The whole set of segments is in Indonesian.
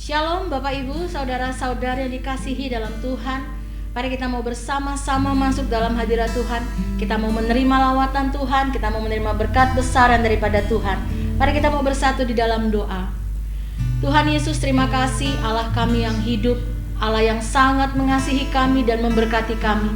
Shalom Bapak Ibu, saudara-saudara yang dikasihi dalam Tuhan. Mari kita mau bersama-sama masuk dalam hadirat Tuhan. Kita mau menerima lawatan Tuhan, kita mau menerima berkat besar yang daripada Tuhan. Mari kita mau bersatu di dalam doa. Tuhan Yesus, terima kasih Allah kami yang hidup, Allah yang sangat mengasihi kami dan memberkati kami.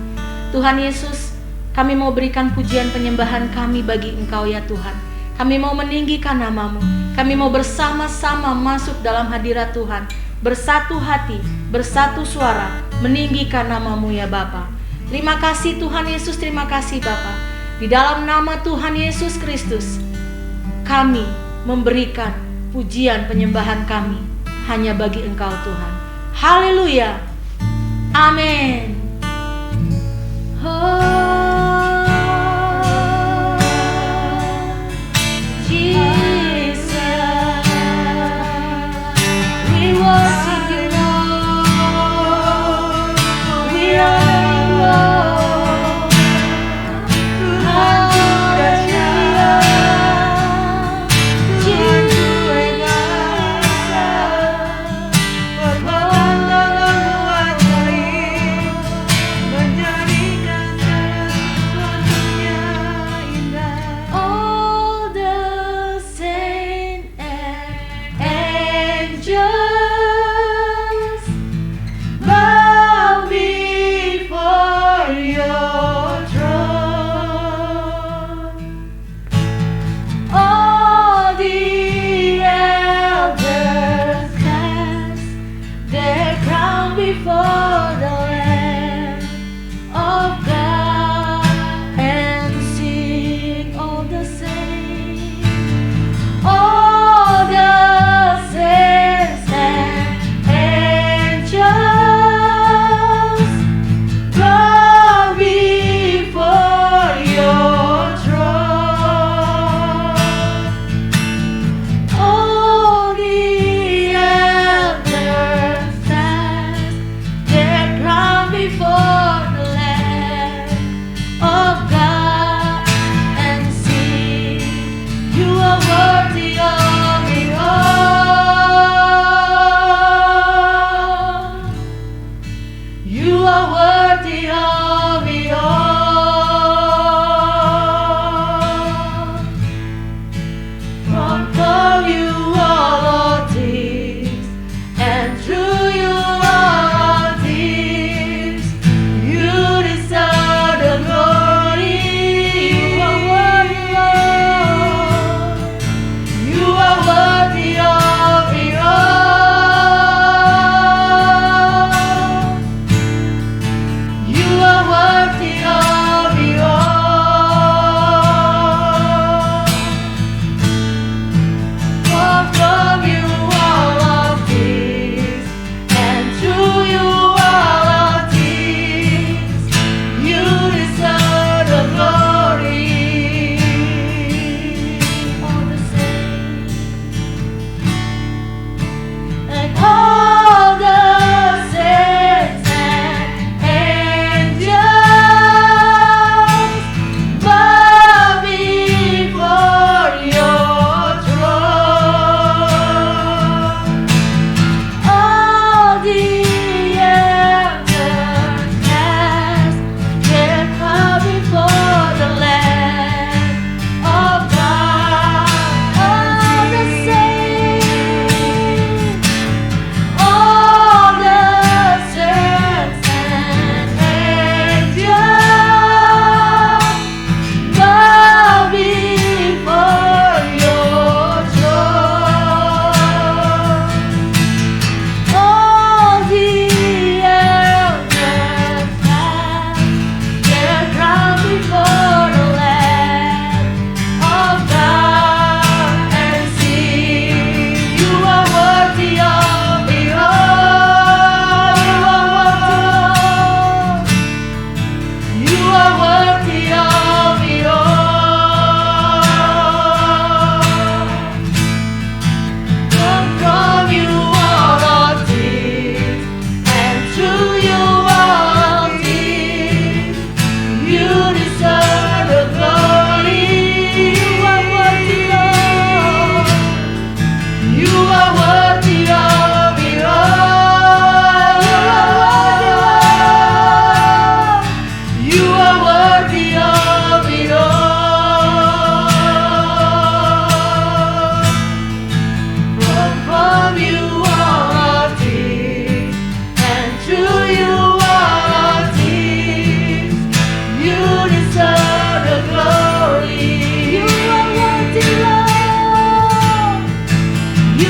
Tuhan Yesus, kami mau berikan pujian penyembahan kami bagi Engkau ya Tuhan. Kami mau meninggikan nama-Mu. Kami mau bersama-sama masuk dalam hadirat Tuhan, bersatu hati, bersatu suara, meninggikan nama-Mu ya Bapa. Terima kasih Tuhan Yesus, terima kasih Bapa. Di dalam nama Tuhan Yesus Kristus, kami memberikan pujian penyembahan kami hanya bagi Engkau Tuhan. Haleluya. Amin. Menjadikan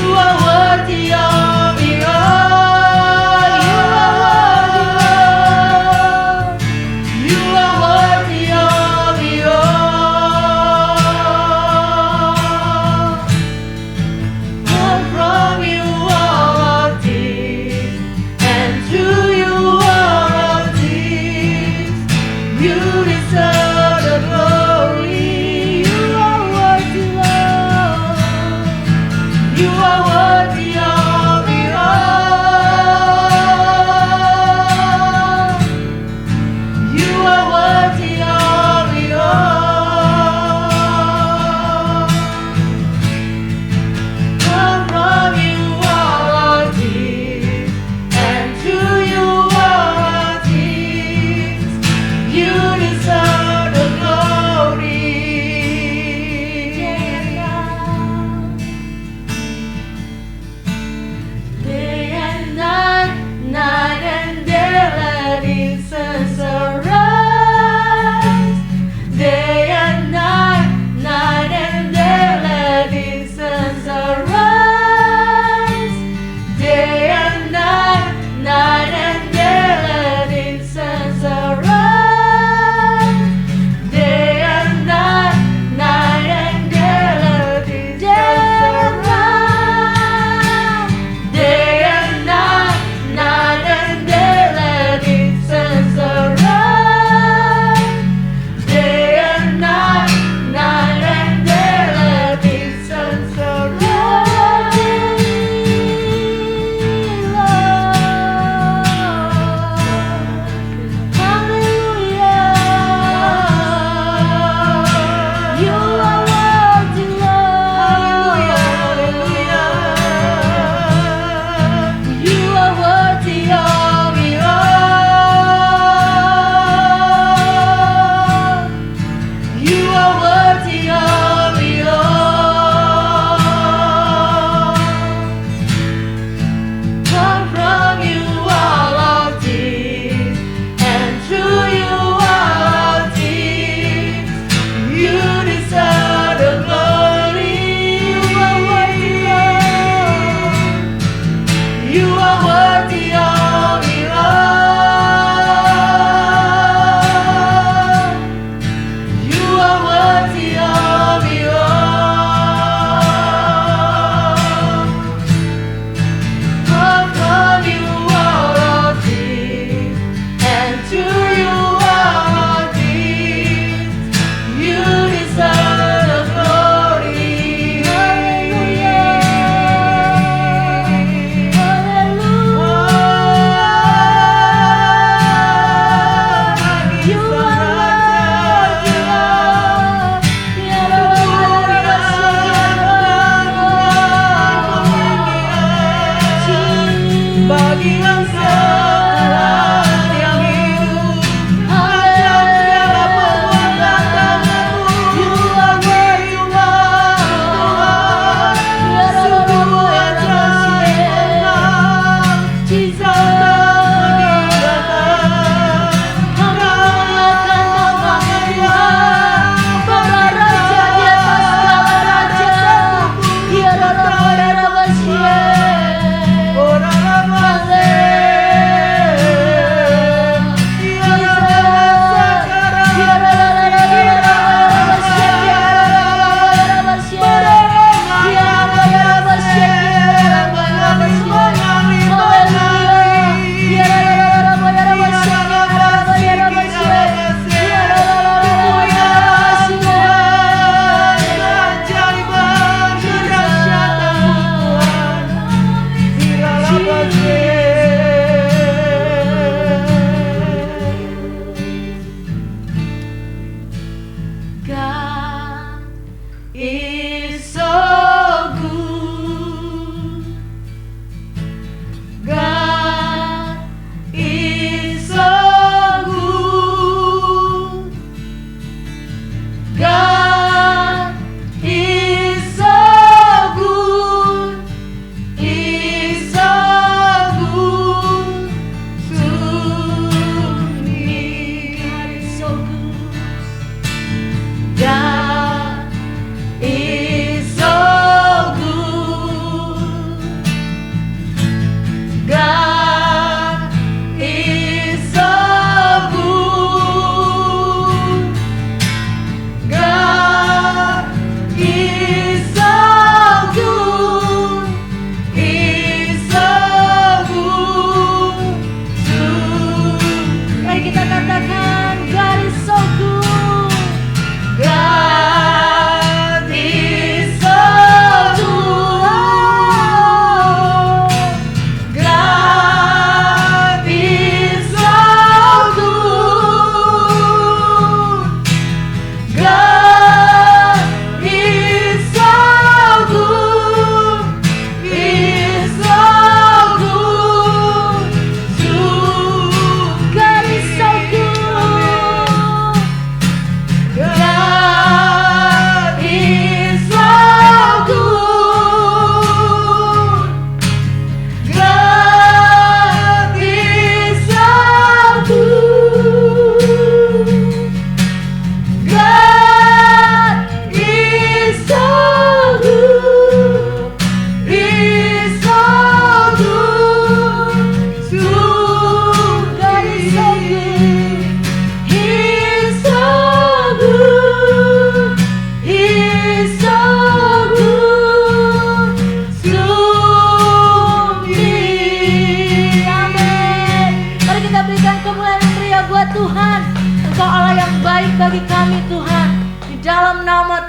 Hallelujah.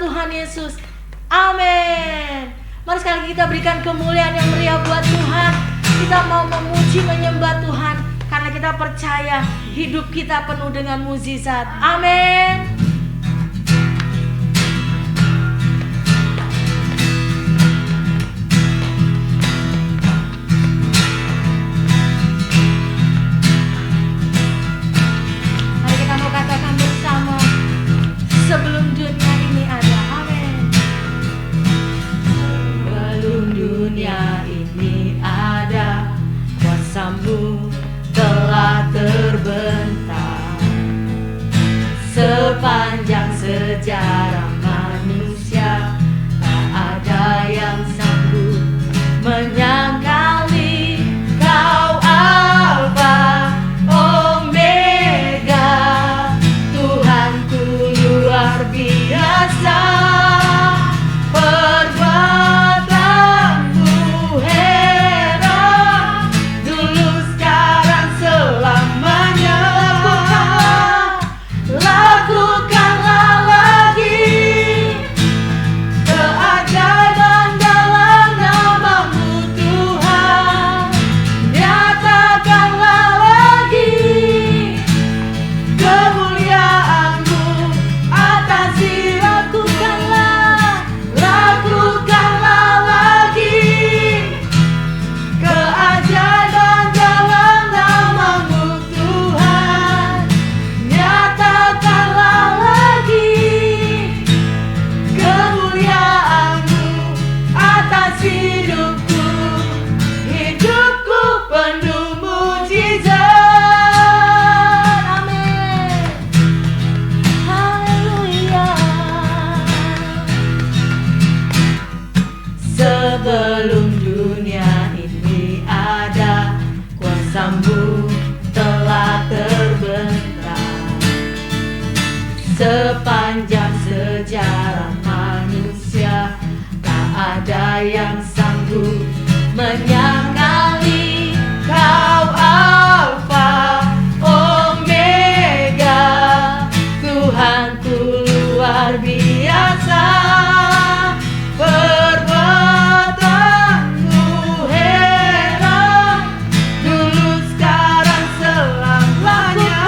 Tuhan Yesus. Amin. Mari sekali lagi kita berikan kemuliaan yang meriah buat Tuhan. Kita mau memuji menyembah Tuhan karena kita percaya hidup kita penuh dengan mukjizat. Amin. Mari kita mau katakan bersama, sebelum dunia ini ada. Amin. Sebelum dunia ini ada, kuasa-Mu telah terbentang. Sepanjang sejarah manusia, tak ada yang sanggup menyangkali Kau Alfa Omega. Tuhanku luar biasa, perbuatanmu heran, dulu sekarang selamanya. Lakukanlah lagi keajaiban dalam nama-Mu Tuhan. Nyatakanlah lagi kemuliaan-Mu atas diri. Lakukanlah lagi keajaiban dalam nama-Mu Tuhan. Nyatakanlah lagi kemuliaan-Mu atas hidupku. Hidupku penuh mukjizat. Amin. Haleluya. Sebelum dunia ini ada, kuasa-Mu telah terbentang. Sepanjang sejarah manusia, tak ada yang sanggup menyangkali Kau Alfa Omega. Tuhanku luar biasa, perbuatanmu heran, dulu sekarang selamanya.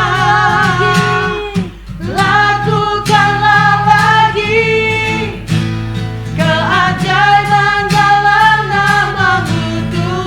Lakukanlah lagi keajaiban dalam nama-Mu Tuhan.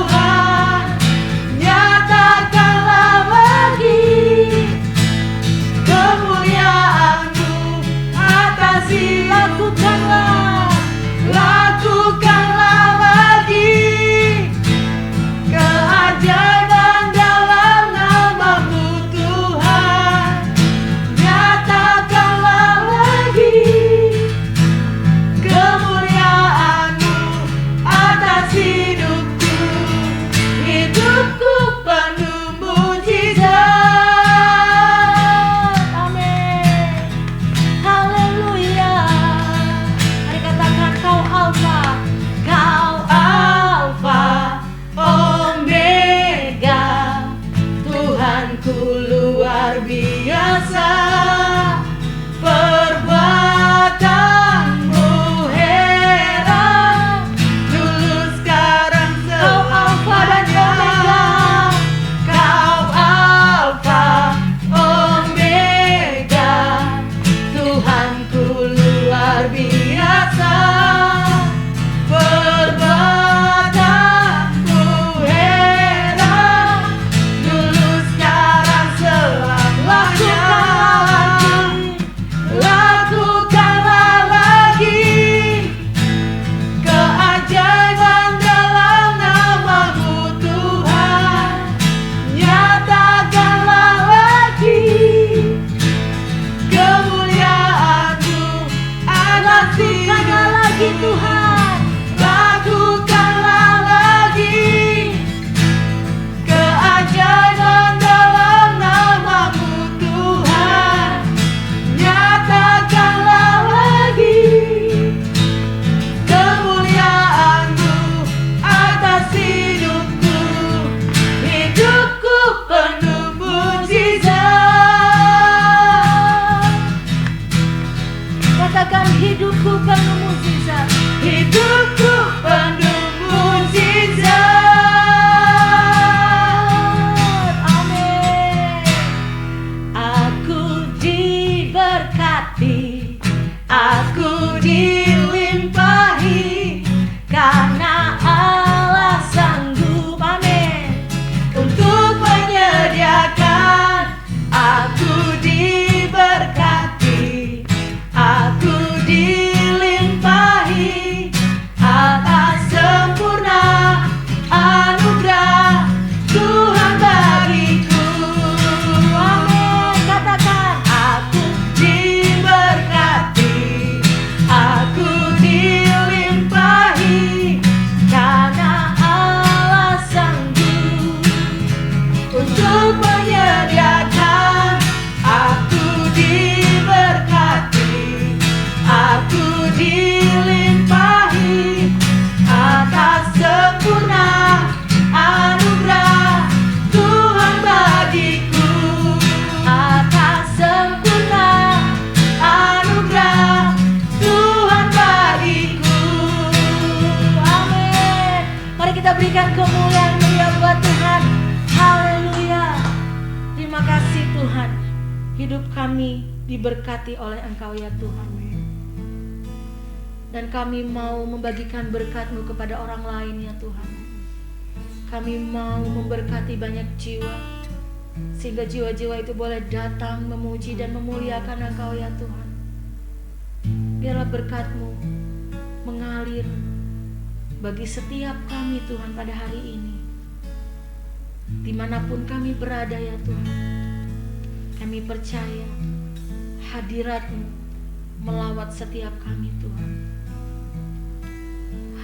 berikan kemuliaan meriah buat Tuhan. Haleluya. Terima kasih Tuhan. Hidup kami diberkati oleh Engkau ya Tuhan. Dan kami mau membagikan berkat-Mu kepada orang lain ya Tuhan. Kami mau memberkati banyak jiwa, sehingga jiwa-jiwa itu boleh datang memuji dan memuliakan Engkau ya Tuhan. Biarlah berkat-Mu mengalir bagi setiap kami Tuhan pada hari ini. Dimanapun kami berada ya Tuhan, kami percaya hadirat-Mu melawat setiap kami Tuhan.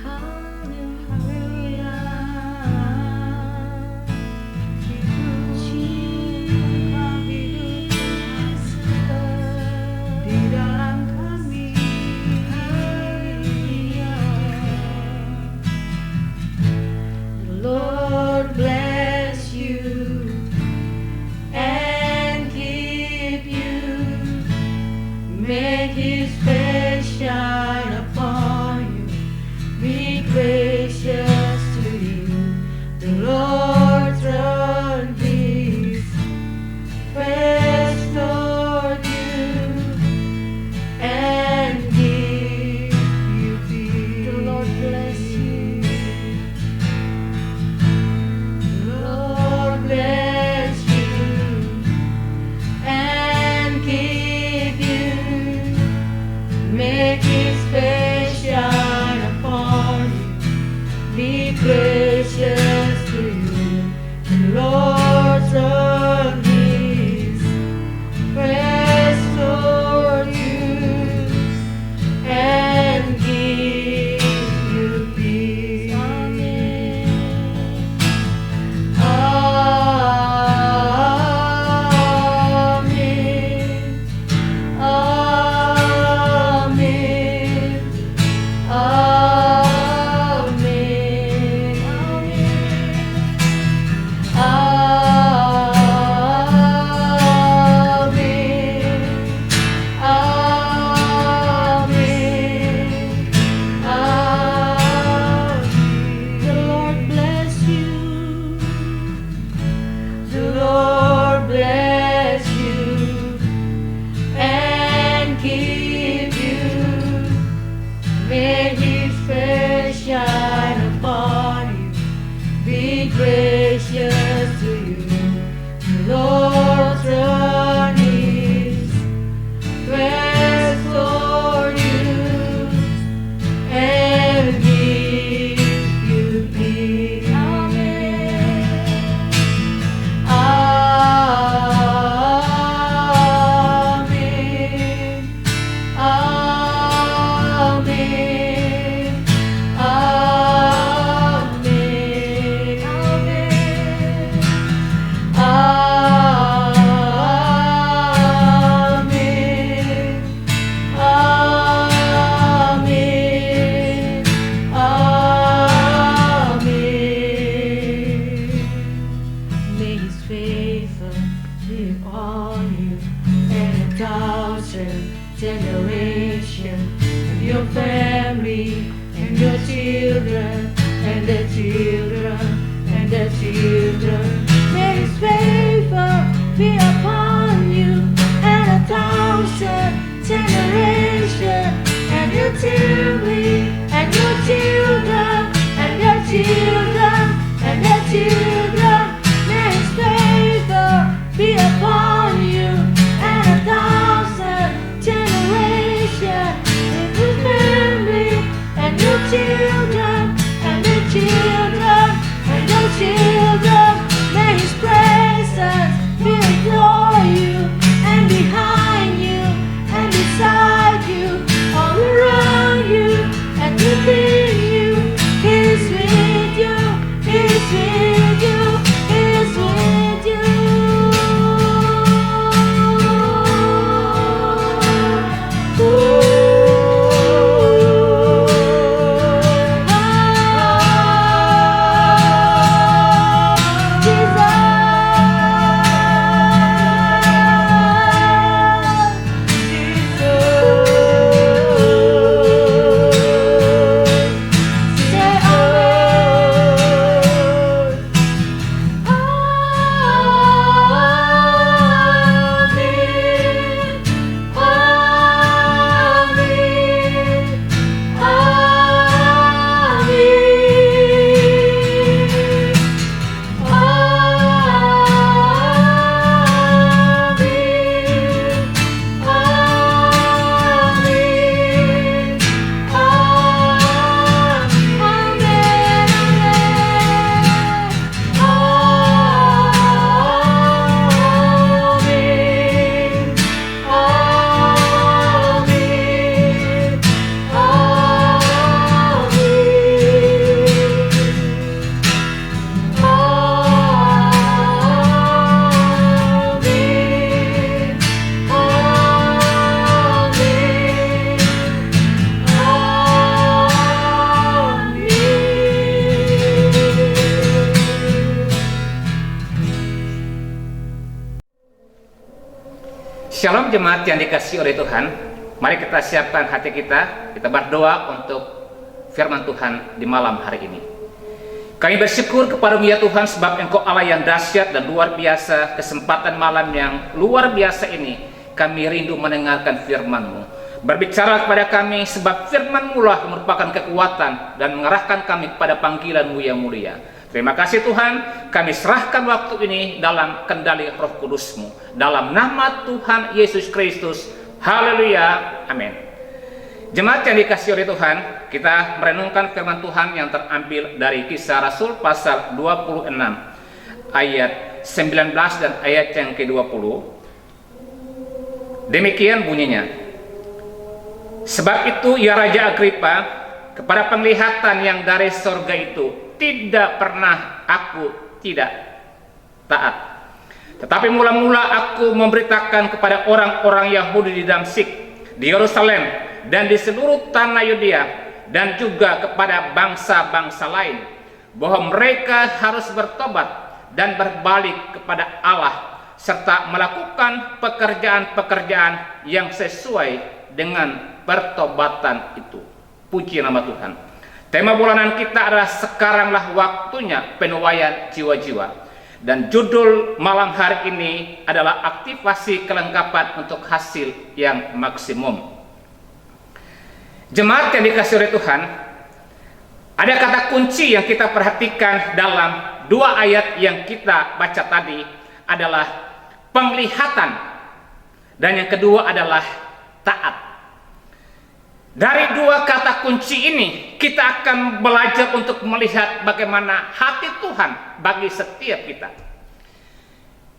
Haleluya. Di dalam kami, the Lord bless you and keep you, make His face shine upon you, be gracious to you. The Lord turn His face toward you and give you peace. The Lord bless you. The Lord bless you and keep you, make His face shine upon you, be gracious to you. The Lord turn His face toward you and give you peace. Amen. Amen. Amen. The Lord bless you. The Lord bless you and keep you, make His face shine upon you, be gracious to you. The Lord turn His face toward you and give you peace. Amen. Amen. Amen. Amen. Amen. Shalom jemaat yang dikasihi oleh Tuhan. Mari kita siapkan hati kita. Kita berdoa untuk firman Tuhan di malam hari ini. Kami bersyukur kepada-Mu ya Tuhan, sebab Engkau Allah yang dahsyat dan luar biasa. Kesempatan malam yang luar biasa ini, kami rindu mendengarkan firman-Mu. Berbicara kepada kami, sebab firman-Mu lah merupakan kekuatan dan mengarahkan kami kepada panggilan-Mu yang mulia. Terima kasih Tuhan, kami serahkan waktu ini dalam kendali Roh Kudus-Mu. Dalam nama Tuhan Yesus Kristus. Haleluya. Amin. Jemaat yang dikasihi oleh Tuhan, kita merenungkan firman Tuhan yang terambil dari Kisah Rasul pasal 26 ayat 19 dan ayat yang ke-20. Demikian bunyinya. Sebab itu ya Raja Agripa, kepada penglihatan yang dari sorga itu tidak pernah aku tidak taat. Tetapi mula-mula aku memberitakan kepada orang-orang Yahudi di Damsyik, di Yerusalem, dan di seluruh tanah Yudea, dan juga kepada bangsa-bangsa lain, bahwa mereka harus bertobat dan berbalik kepada Allah, serta melakukan pekerjaan-pekerjaan yang sesuai dengan pertobatan itu. Puji nama Tuhan. Tema bulanan kita adalah sekaranglah waktunya penuaian jiwa-jiwa. Dan judul malam hari ini adalah aktivasi kelengkapan untuk hasil yang maksimum. Jemaat yang dikasihi oleh Tuhan, ada kata kunci yang kita perhatikan dalam dua ayat yang kita baca tadi adalah penglihatan, dan yang kedua adalah taat. Dari dua kata kunci ini, kita akan belajar untuk melihat bagaimana hati Tuhan bagi setiap kita.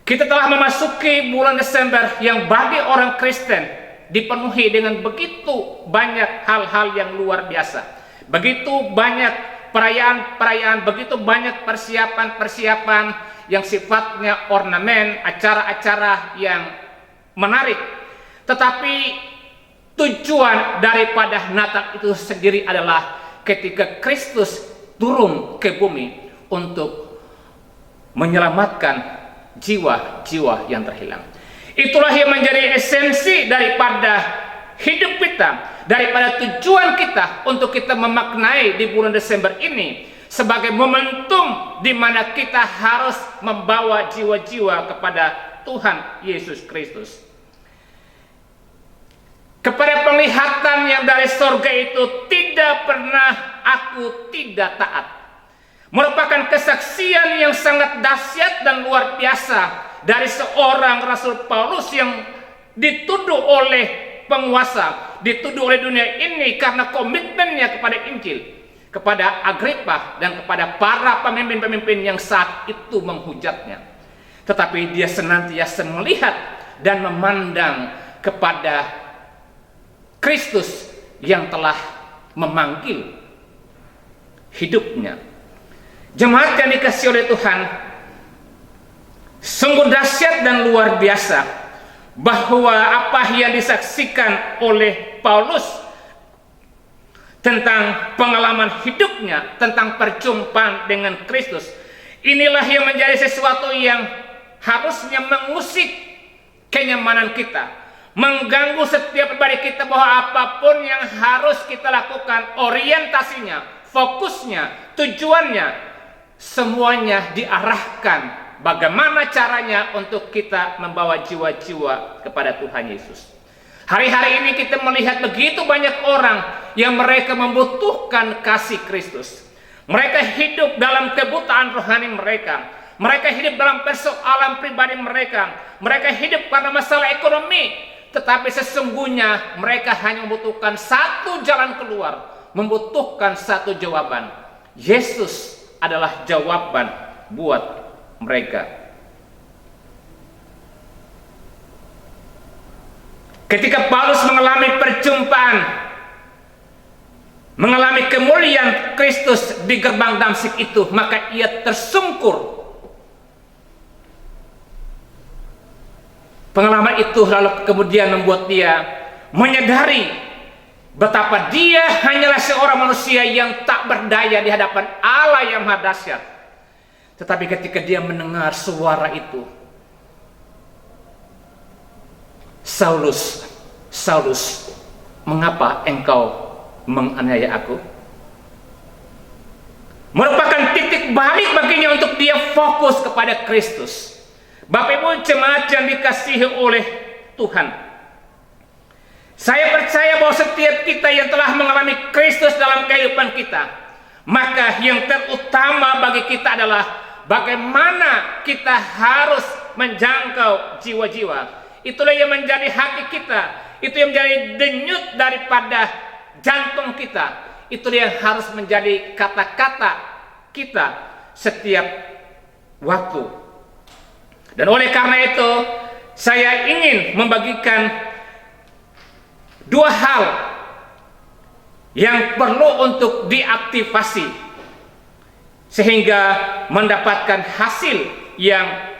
Kita telah memasuki bulan Desember yang bagi orang Kristen dipenuhi dengan begitu banyak hal-hal yang luar biasa. Begitu banyak perayaan-perayaan, begitu banyak persiapan-persiapan yang sifatnya ornamen, acara-acara yang menarik. Tetapi tujuan daripada Natal itu sendiri adalah ketika Kristus turun ke bumi untuk menyelamatkan jiwa-jiwa yang terhilang. Itulah yang menjadi esensi daripada hidup kita, daripada tujuan kita untuk kita memaknai di bulan Desember ini sebagai momentum di mana kita harus membawa jiwa-jiwa kepada Tuhan Yesus Kristus. Kepada penglihatan yang dari sorga itu tidak pernah aku tidak taat. Merupakan kesaksian yang sangat dahsyat dan luar biasa dari seorang Rasul Paulus yang dituduh oleh penguasa, dituduh oleh dunia ini karena komitmennya kepada Injil, kepada Agripa dan kepada para pemimpin-pemimpin yang saat itu menghujatnya. Tetapi dia senantiasa melihat dan memandang kepada Kristus yang telah memanggil hidupnya. Jemaat yang dikasihi oleh Tuhan, sungguh dahsyat dan luar biasa bahwa apa yang disaksikan oleh Paulus tentang pengalaman hidupnya, tentang perjumpaan dengan Kristus, inilah yang menjadi sesuatu yang harusnya mengusik kenyamanan kita, mengganggu setiap pribadi kita, bahwa apapun yang harus kita lakukan, orientasinya, fokusnya, tujuannya, semuanya diarahkan bagaimana caranya untuk kita membawa jiwa-jiwa kepada Tuhan Yesus. Hari-hari ini kita melihat begitu banyak orang yang mereka membutuhkan kasih Kristus. Mereka hidup dalam kebutaan rohani mereka. Mereka hidup dalam persoalan pribadi mereka. Mereka hidup karena masalah ekonomi. Tetapi sesungguhnya mereka hanya membutuhkan satu jalan keluar, membutuhkan satu jawaban. Yesus adalah jawaban buat mereka. Ketika Paulus mengalami perjumpaan, mengalami kemuliaan Kristus di gerbang Damsyik itu, maka ia tersungkur. Pengalaman itu lalu kemudian membuat dia menyadari betapa dia hanyalah seorang manusia yang tak berdaya di hadapan Allah yang maha dahsyat. Tetapi ketika dia mendengar suara itu, Saulus, Saulus, mengapa engkau menganiaya aku? Merupakan titik balik baginya untuk dia fokus kepada Kristus. Bapak Ibu jemaat yang dikasihi oleh Tuhan, saya percaya bahwa setiap kita yang telah mengalami Kristus dalam kehidupan kita, maka yang terutama bagi kita adalah bagaimana kita harus menjangkau jiwa-jiwa. Itulah yang menjadi hati kita, itu yang menjadi denyut daripada jantung kita. Itulah yang harus menjadi kata-kata kita setiap waktu. Dan oleh karena itu, saya ingin membagikan dua hal yang perlu untuk diaktifasi sehingga mendapatkan hasil yang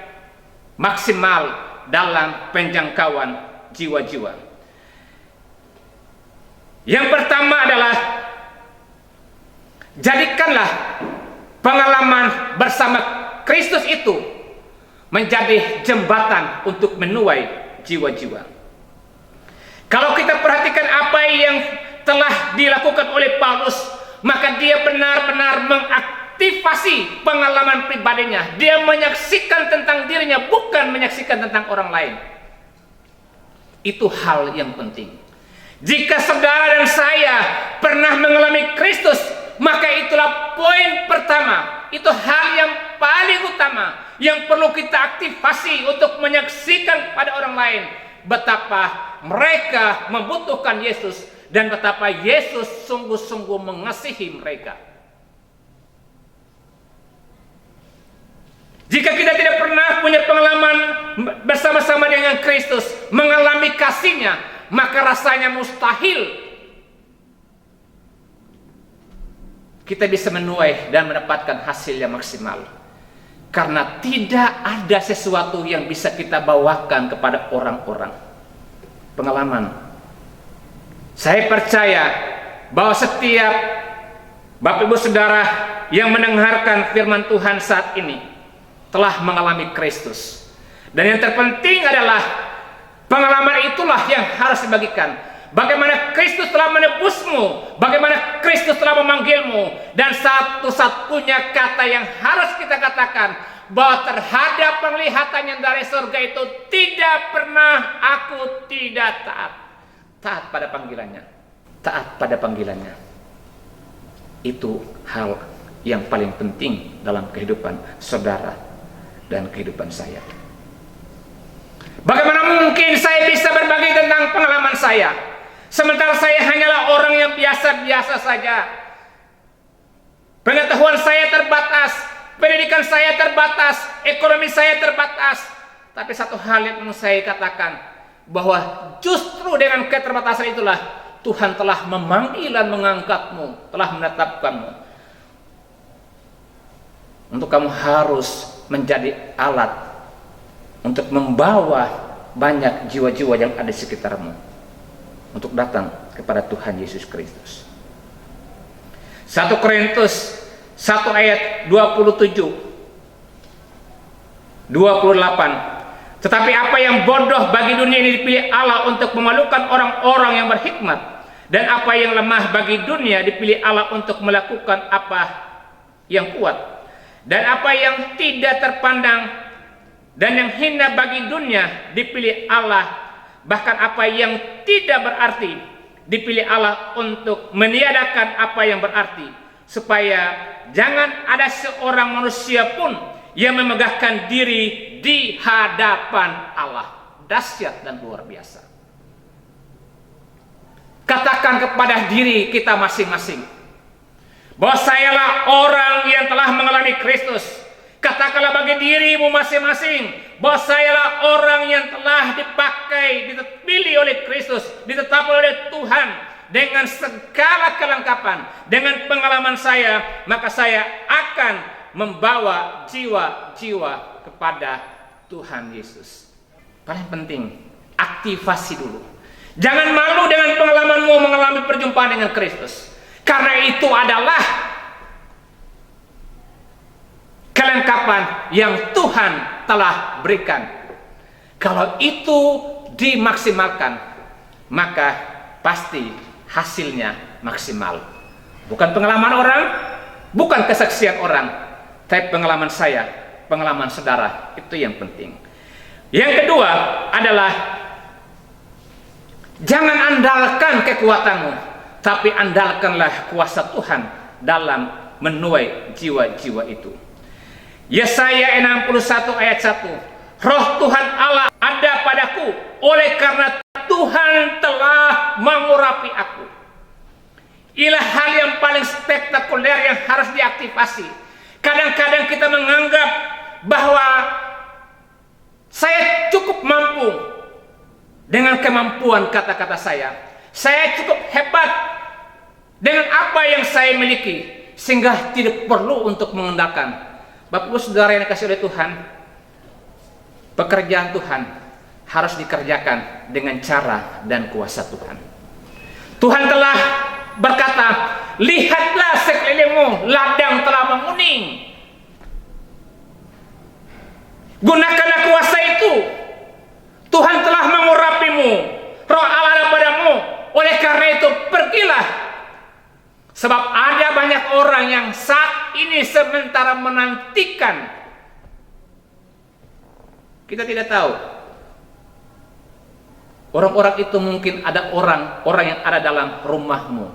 maksimal dalam penjangkauan jiwa-jiwa. Yang pertama adalah jadikanlah pengalaman bersama Kristus itu menjadi jembatan untuk menuai jiwa-jiwa. Kalau kita perhatikan apa yang telah dilakukan oleh Paulus, maka dia benar-benar mengaktifasi pengalaman pribadinya. Dia menyaksikan tentang dirinya, bukan menyaksikan tentang orang lain. Itu hal yang penting. Jika saudara dan saya pernah mengalami Kristus, maka itulah poin pertama. Itu hal yang paling utama yang perlu kita aktifasi untuk menyaksikan pada orang lain betapa mereka membutuhkan Yesus dan betapa Yesus sungguh-sungguh mengasihi mereka. Jika kita tidak pernah punya pengalaman bersama-sama dengan Kristus, mengalami kasih-Nya, maka rasanya mustahil kita bisa menuai dan mendapatkan hasil yang maksimal. Karena tidak ada sesuatu yang bisa kita bawakan kepada orang-orang. Pengalaman. Saya percaya bahwa setiap Bapak Ibu Saudara yang mendengarkan firman Tuhan saat ini telah mengalami Kristus. Dan yang terpenting adalah pengalaman itulah yang harus dibagikan. Bagaimana Kristus telah menebusmu, bagaimana Kristus telah memanggilmu, dan satu-satunya kata yang harus kita katakan bahwa terhadap penglihatan yang dari surga itu tidak pernah aku tidak taat pada panggilannya, taat pada panggilannya. Itu hal yang paling penting dalam kehidupan saudara dan kehidupan saya. Bagaimana mungkin saya bisa berbagi tentang pengalaman saya, sementara saya hanyalah orang yang biasa-biasa saja. Pengetahuan saya terbatas, pendidikan saya terbatas, ekonomi saya terbatas. Tapi satu hal yang ingin saya katakan, bahwa justru dengan keterbatasan itulah Tuhan telah memanggil dan mengangkatmu, telah menetapkanmu. Untuk kamu harus menjadi alat untuk membawa banyak jiwa-jiwa yang ada di sekitarmu untuk datang kepada Tuhan Yesus Kristus. 1 Korintus 1 ayat 27 28. Tetapi apa yang bodoh bagi dunia ini dipilih Allah untuk memalukan orang-orang yang berhikmat, dan apa yang lemah bagi dunia dipilih Allah untuk melakukan apa yang kuat, dan apa yang tidak terpandang dan yang hina bagi dunia dipilih Allah, bahkan apa yang tidak berarti dipilih Allah untuk meniadakan apa yang berarti, supaya jangan ada seorang manusia pun yang memegahkan diri di hadapan Allah. Dahsyat dan luar biasa. Katakan kepada diri kita masing-masing bahwa sayalah orang yang telah mengalami Kristus. Katakanlah bagi dirimu masing-masing bahwa sayalah orang yang telah dipakai, dipilih oleh Kristus, ditetapkan oleh Tuhan dengan segala kelengkapan. Dengan pengalaman saya, maka saya akan membawa jiwa-jiwa kepada Tuhan Yesus. Paling penting, aktivasi dulu. Jangan malu dengan pengalamanmu mengalami perjumpaan dengan Kristus, karena itu adalah kelengkapan yang Tuhan telah berikan. Kalau itu dimaksimalkan, maka pasti hasilnya maksimal. Bukan pengalaman orang, bukan kesaksian orang, tapi pengalaman saya, pengalaman saudara, itu yang penting. Yang kedua adalah jangan andalkan kekuatanmu, tapi andalkanlah kuasa Tuhan dalam menuai jiwa-jiwa itu. Yesaya 61 ayat 1, Roh Tuhan Allah ada padaku, oleh karena Tuhan telah mengurapi aku. Inilah hal yang paling spektakuler yang harus diaktifasi. Kadang-kadang kita menganggap bahwa saya cukup mampu dengan kemampuan kata-kata saya. Saya cukup hebat dengan apa yang saya miliki, sehingga tidak perlu untuk mengandalkan. Bapak Ibu Saudara yang dikasihi oleh Tuhan, pekerjaan Tuhan harus dikerjakan dengan cara dan kuasa Tuhan. Tuhan telah berkata, lihatlah sekelilingmu, ladang telah menguning. Gunakanlah kuasa itu. Tuhan telah mengurapimu, Roh Allah ada padamu. Oleh karena itu pergilah. Sebab ada banyak orang yang saat ini sementara menantikan. Kita tidak tahu. Orang-orang itu mungkin ada orang yang ada dalam rumahmu,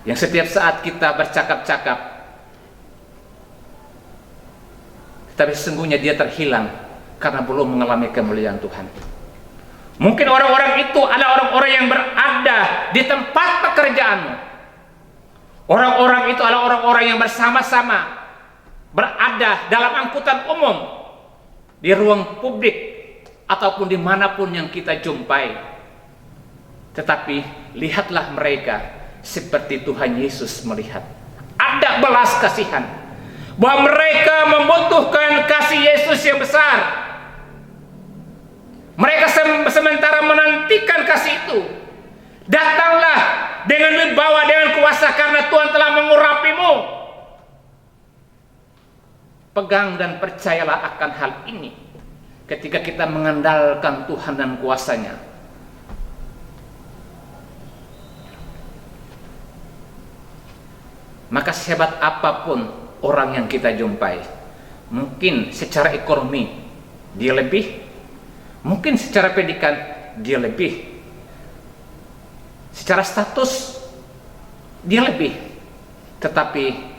yang setiap saat kita bercakap-cakap, tapi sesungguhnya dia terhilang karena belum mengalami kemuliaan Tuhan. Mungkin orang-orang itu adalah orang-orang yang berada di tempat pekerjaanmu. Orang-orang itu adalah orang-orang yang bersama-sama berada dalam angkutan umum, di ruang publik, ataupun dimanapun yang kita jumpai. Tetapi lihatlah mereka seperti Tuhan Yesus melihat. Ada belas kasihan, bahwa mereka membutuhkan kasih Yesus yang besar. Mereka sementara menantikan kasih itu. Datanglah dengan wibawa, dengan kuasa, karena Tuhan telah mengurapimu. Pegang dan percayalah akan hal ini. Ketika kita mengandalkan Tuhan dan kuasanya, maka sehebat apapun orang yang kita jumpai, mungkin secara ekonomi dia lebih, mungkin secara pendidikan dia lebih, secara status dia lebih, tetapi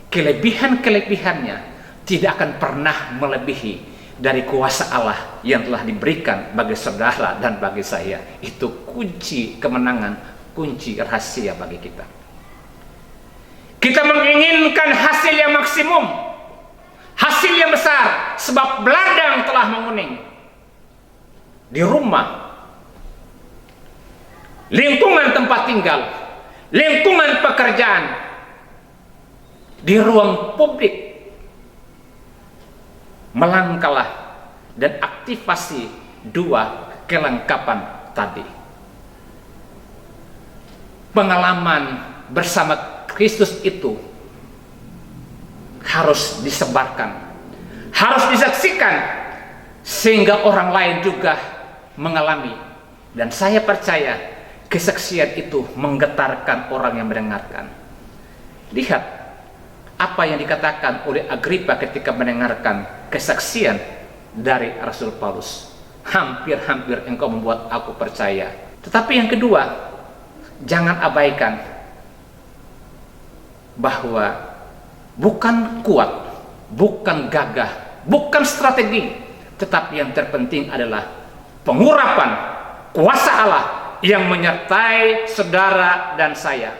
kelebihan-kelebihannya tidak akan pernah melebihi dari kuasa Allah yang telah diberikan bagi saudara dan bagi saya. Itu kunci kemenangan, kunci rahasia bagi kita. Kita menginginkan hasil yang maksimum, hasil yang besar, sebab ladang telah menguning. Di rumah, lingkungan tempat tinggal, lingkungan pekerjaan, di ruang publik, melangkahlah dan aktivasi dua kelengkapan tadi. Pengalaman bersama Kristus itu harus disebarkan, harus disaksikan, sehingga orang lain juga mengalami. Dan saya percaya kesaksian itu menggetarkan orang yang mendengarkan. Lihat apa yang dikatakan oleh Agripa ketika mendengarkan kesaksian dari Rasul Paulus. Hampir-hampir engkau membuat aku percaya. Tetapi yang kedua, jangan abaikan bahwa bukan kuat, bukan gagah, bukan strategi, tetapi yang terpenting adalah pengurapan kuasa Allah yang menyertai saudara dan saya.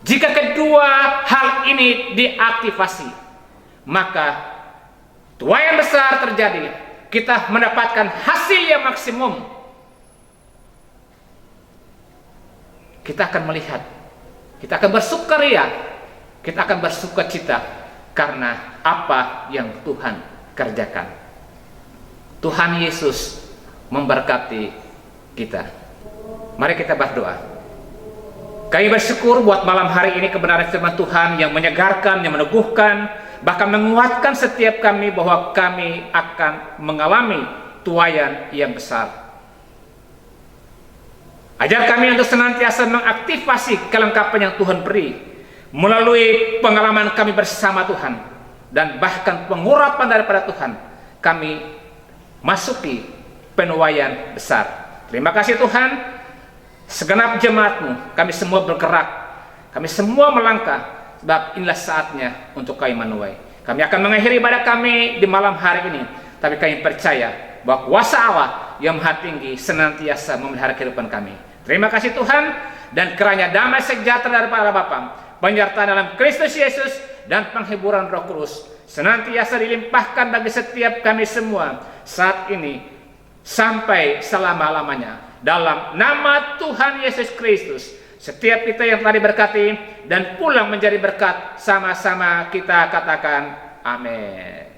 Jika kedua hal ini diaktifasi, maka tuaian besar terjadi. Kita mendapatkan hasil yang maksimum. Kita akan melihat, kita akan bersukaria, kita akan bersukacita karena apa yang Tuhan kerjakan. Tuhan Yesus memberkati kita. Mari kita berdoa. Kami bersyukur buat malam hari ini kebenaran firman Tuhan yang menyegarkan, yang meneguhkan, bahkan menguatkan setiap kami bahwa kami akan mengalami tuaian yang besar. Ajar kami untuk senantiasa mengaktifasi kelengkapan yang Tuhan beri melalui pengalaman kami bersama Tuhan dan bahkan pengurapan daripada Tuhan. Kami masuki penuaian besar. Terima kasih Tuhan. Segenap jemaat-Mu, kami semua bergerak, kami semua melangkah, sebab inilah saatnya untuk kami menuai. Kami akan mengakhiri ibadah kami di malam hari ini, tapi kami percaya bahwa kuasa Allah yang Maha Tinggi senantiasa memelihara kehidupan kami. Terima kasih Tuhan, dan kiranya damai sejahtera daripada Bapa, penyertaan dalam Kristus Yesus, dan penghiburan Roh Kudus senantiasa dilimpahkan bagi setiap kami semua saat ini sampai selama-lamanya. Dalam nama Tuhan Yesus Kristus, setiap kita yang telah diberkati dan pulang menjadi berkat, sama-sama kita katakan amin.